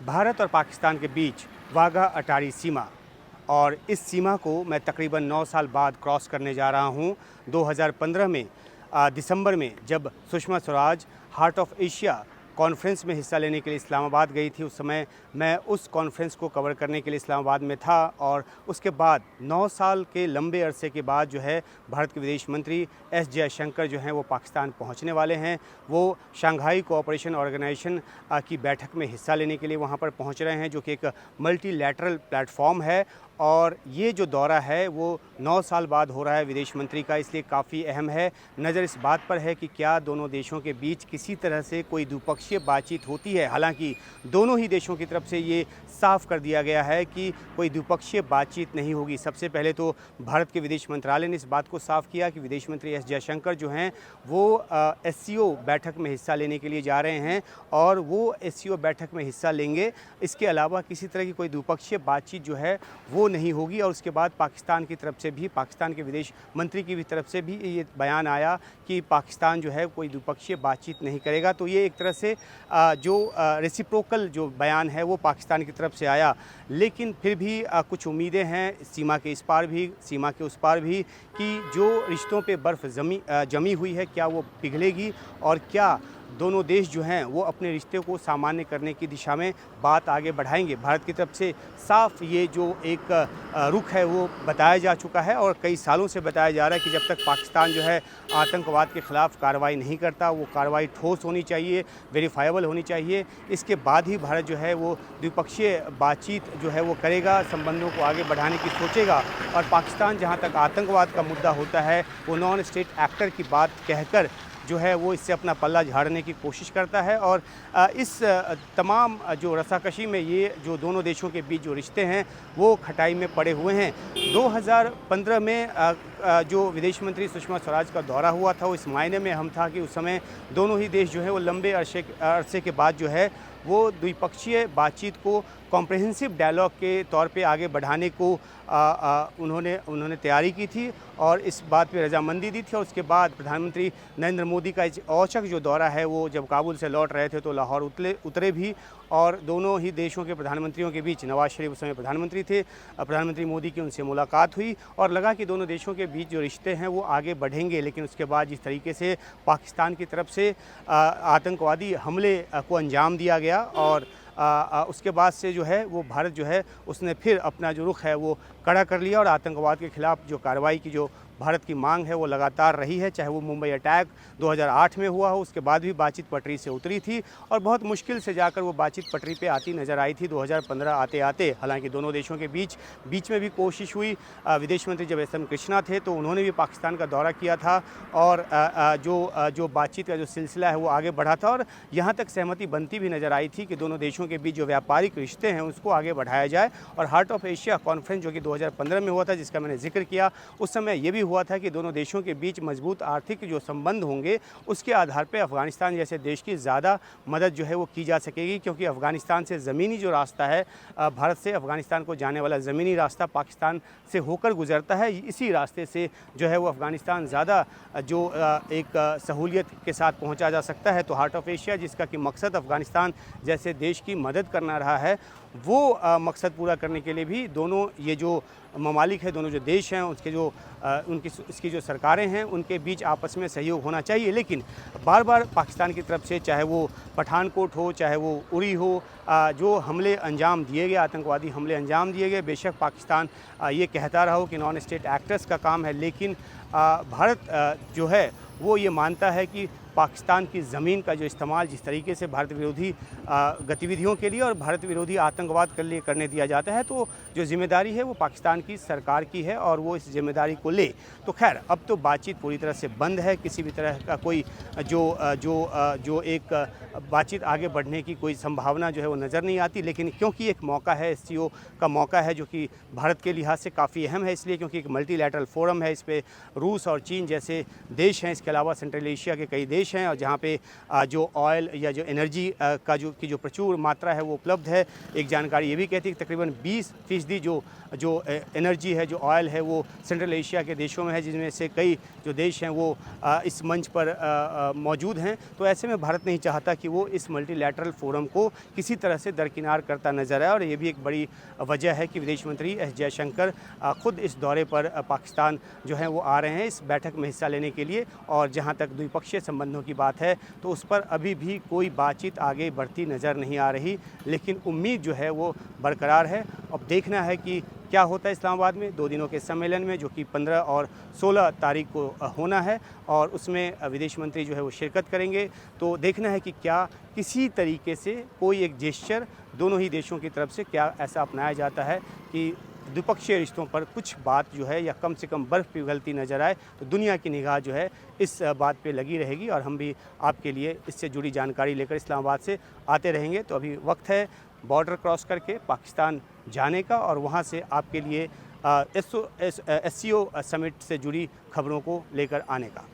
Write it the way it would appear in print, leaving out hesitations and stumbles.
भारत और पाकिस्तान के बीच वाघा अटारी सीमा और इस सीमा को मैं तकरीबन 9 साल बाद क्रॉस करने जा रहा हूं। 2015 में दिसंबर में जब Sushma Swaraj heart of Asia conference में हिस्सा लेने के लिए इस्लामाबाद गई थी, उस समय मैं उस कॉन्फ्रेंस को कवर करने के लिए इस्लामाबाद में था। और उसके बाद 9 साल के लंबे अरसे के बाद जो है भारत के विदेश मंत्री एस जयशंकर जो हैं वो पाकिस्तान पहुंचने वाले हैं। वो शंघाई कोऑपरेशन ऑर्गेनाइजेशन की बैठक में हिस्सा लेने के लिए वहां पर पहुंच रहे हैं, जो कि एक मल्टीलैटरल प्लेटफॉर्म है। और ये जो दौरा है वो 9 साल बाद हो रहा है विदेश मंत्री का, इसलिए काफ़ी अहम है। नज़र इस बात पर है कि क्या दोनों देशों के बीच किसी तरह से कोई द्विपक्षीय बातचीत होती है। हालांकि दोनों ही देशों की तरफ से ये साफ कर दिया गया है कि कोई द्विपक्षीय बातचीत नहीं होगी। सबसे पहले तो भारत के विदेश मंत्रालय ने इस बात को साफ किया कि विदेश मंत्री एस जयशंकर जो हैं वो एससीओ बैठक में हिस्सा लेने के लिए जा रहे हैं और वो एससीओ बैठक में हिस्सा लेंगे। इसके अलावा किसी तरह की कोई द्विपक्षीय बातचीत जो है वो नहीं होगी। और उसके बाद पाकिस्तान की तरफ से भी, पाकिस्तान के विदेश मंत्री की भी तरफ से भी ये बयान आया कि पाकिस्तान जो है कोई द्विपक्षीय बातचीत नहीं करेगा। तो ये एक तरह से जो रेसिप्रोकल जो बयान है वो पाकिस्तान की तरफ से आया। लेकिन फिर भी कुछ उम्मीदें हैं सीमा के इस पार भी, सीमा के उस पार भी, कि जो रिश्तों पे बर्फ़ जमी हुई है क्या वो पिघलेगी और क्या दोनों देश जो हैं वो अपने रिश्ते को सामान्य करने की दिशा में बात आगे बढ़ाएंगे। भारत की तरफ से साफ ये जो एक रुख है वो बताया जा चुका है और कई सालों से बताया जा रहा है कि जब तक पाकिस्तान जो है आतंकवाद के ख़िलाफ़ कार्रवाई नहीं करता, वो कार्रवाई ठोस होनी चाहिए, वेरीफाइबल होनी चाहिए। इसके बाद ही भारत जो है वो द्विपक्षीय बातचीत जो है वो करेगा, संबंधों को आगे बढ़ाने की सोचेगा। और पाकिस्तान जहाँ तक आतंकवाद का मुद्दा होता है वो नॉन स्टेट एक्टर की बात कहकर जो है वो इससे अपना पल्ला झाड़ने की कोशिश करता है। और इस तमाम जो रसाकशी में ये जो दोनों देशों के बीच जो रिश्ते हैं वो खटाई में पड़े हुए हैं। 2015 में जो विदेश मंत्री सुषमा स्वराज का दौरा हुआ था वो इस मायने में अहम था कि उस समय दोनों ही देश जो है वो लंबे अरसे के बाद जो है वो द्विपक्षीय बातचीत को कॉम्प्रिहेंसिव डायलॉग के तौर पे आगे बढ़ाने को उन्होंने तैयारी की थी और इस बात पे रजामंदी दी थी। और उसके बाद प्रधानमंत्री नरेंद्र मोदी का औचक जो दौरा है वो जब काबुल से लौट रहे थे तो लाहौर उतरे भी और दोनों ही देशों के प्रधानमंत्रियों के बीच, नवाज शरीफ उस समय प्रधानमंत्री थे, प्रधानमंत्री मोदी की उनसे मुलाकात हुई और लगा कि दोनों देशों के बीच जो रिश्ते हैं वो आगे बढ़ेंगे। लेकिन उसके बाद जिस तरीके से पाकिस्तान की तरफ से आतंकवादी हमले को अंजाम दिया गया और उसके बाद से जो है वो भारत जो है उसने फिर अपना जो रुख है वो कड़ा कर लिया और आतंकवाद के ख़िलाफ़ जो कार्रवाई की जो भारत की मांग है वो लगातार रही है। चाहे वो मुंबई अटैक 2008 में हुआ हो, उसके बाद भी बातचीत पटरी से उतरी थी और बहुत मुश्किल से जाकर वो बातचीत पटरी पे आती नज़र आई थी 2015 आते आते। हालांकि दोनों देशों के बीच में भी कोशिश हुई। विदेश मंत्री जब एस एम कृष्णा थे तो उन्होंने भी पाकिस्तान का दौरा किया था और जो बातचीत का जो सिलसिला है वो आगे बढ़ा था और यहाँ तक सहमति बनती भी नज़र आई थी कि दोनों देशों के बीच जो व्यापारिक रिश्ते हैं उसको आगे बढ़ाया जाए। और हार्ट ऑफ एशिया कॉन्फ्रेंस जो कि 2015 में हुआ था, जिसका मैंने जिक्र किया, उस समय ये भी हुआ था कि दोनों देशों के बीच मजबूत आर्थिक जो संबंध होंगे उसके आधार पर अफ़गानिस्तान जैसे देश की ज़्यादा मदद जो है वो की जा सकेगी। क्योंकि अफ़गानिस्तान से ज़मीनी जो रास्ता है, भारत से अफ़गानिस्तान को जाने वाला ज़मीनी रास्ता पाकिस्तान से होकर गुजरता है, इसी रास्ते से जो है वो अफ़गानिस्तान ज़्यादा जो एक सहूलियत के साथ पहुंचा जा सकता है। तो हार्ट ऑफ एशिया, जिसका कि मकसद अफ़गानिस्तान जैसे देश की मदद करना रहा है, वो मकसद पूरा करने के लिए भी दोनों ये जो ममालिक है, दोनों जो देश हैं, उसके जो इसकी जो सरकारें हैं उनके बीच आपस में सहयोग होना चाहिए। लेकिन बार बार पाकिस्तान की तरफ से, चाहे वो पठानकोट हो, चाहे वो उरी हो, जो हमले अंजाम दिए गए, आतंकवादी हमले अंजाम दिए गए, बेशक पाकिस्तान ये कहता रहा हो कि नॉन स्टेट एक्टर्स का काम है, लेकिन भारत जो है वो ये मानता है कि पाकिस्तान की ज़मीन का जो इस्तेमाल जिस तरीके से भारत विरोधी गतिविधियों के लिए और भारत विरोधी आतंकवाद के लिए करने दिया जाता है, तो जो जिम्मेदारी है वो पाकिस्तान की सरकार की है और वो इस जिम्मेदारी को ले। तो खैर अब तो बातचीत पूरी तरह से बंद है, किसी भी तरह का कोई जो एक बातचीत आगे बढ़ने की कोई संभावना जो है वो नज़र नहीं आती। लेकिन क्योंकि एक मौका है, एससीओ का मौका है, जो कि भारत के लिहाज से काफ़ी अहम है, इसलिए क्योंकि एक मल्टीलैटरल फोरम है, इस पर रूस और चीन जैसे देश हैं, इसके अलावा सेंट्रल एशिया के कई देश देश हैं और जहाँ पे जो ऑयल या जो एनर्जी की जो प्रचुर मात्रा है वो उपलब्ध है। एक जानकारी ये भी कहती है कि तकरीबन 20% जो एनर्जी है, जो ऑयल है, वो सेंट्रल एशिया के देशों में है, जिनमें से कई जो देश हैं वो इस मंच पर मौजूद हैं। तो ऐसे में भारत नहीं चाहता कि वो इस मल्टीलैटरल फोरम को किसी तरह से दरकिनार करता नजर आए और ये भी एक बड़ी वजह है कि विदेश मंत्री एस जयशंकर खुद इस दौरे पर पाकिस्तान जो है वो आ रहे हैं इस बैठक में हिस्सा लेने के लिए। और जहां तक द्विपक्षीय संबंधों की बात है तो उस पर अभी भी कोई बातचीत आगे बढ़ती नज़र नहीं आ रही, लेकिन उम्मीद जो है वो बरकरार है। अब देखना है कि क्या होता है इस्लामाबाद में 2 दिनों के सम्मेलन में, जो कि 15 और 16 तारीख को होना है और उसमें विदेश मंत्री जो है वो शिरकत करेंगे। तो देखना है कि क्या किसी तरीके से कोई एक जेस्चर दोनों ही देशों की तरफ से क्या ऐसा अपनाया जाता है कि द्विपक्षीय रिश्तों पर कुछ बात जो है या कम से कम बर्फ़ पिघलती नज़र आए। तो दुनिया की निगाह जो है इस बात पे लगी रहेगी और हम भी आपके लिए इससे जुड़ी जानकारी लेकर इस्लामाबाद से आते रहेंगे। तो अभी वक्त है बॉर्डर क्रॉस करके पाकिस्तान जाने का और वहाँ से आपके लिए SCO समिट से जुड़ी खबरों को लेकर आने का।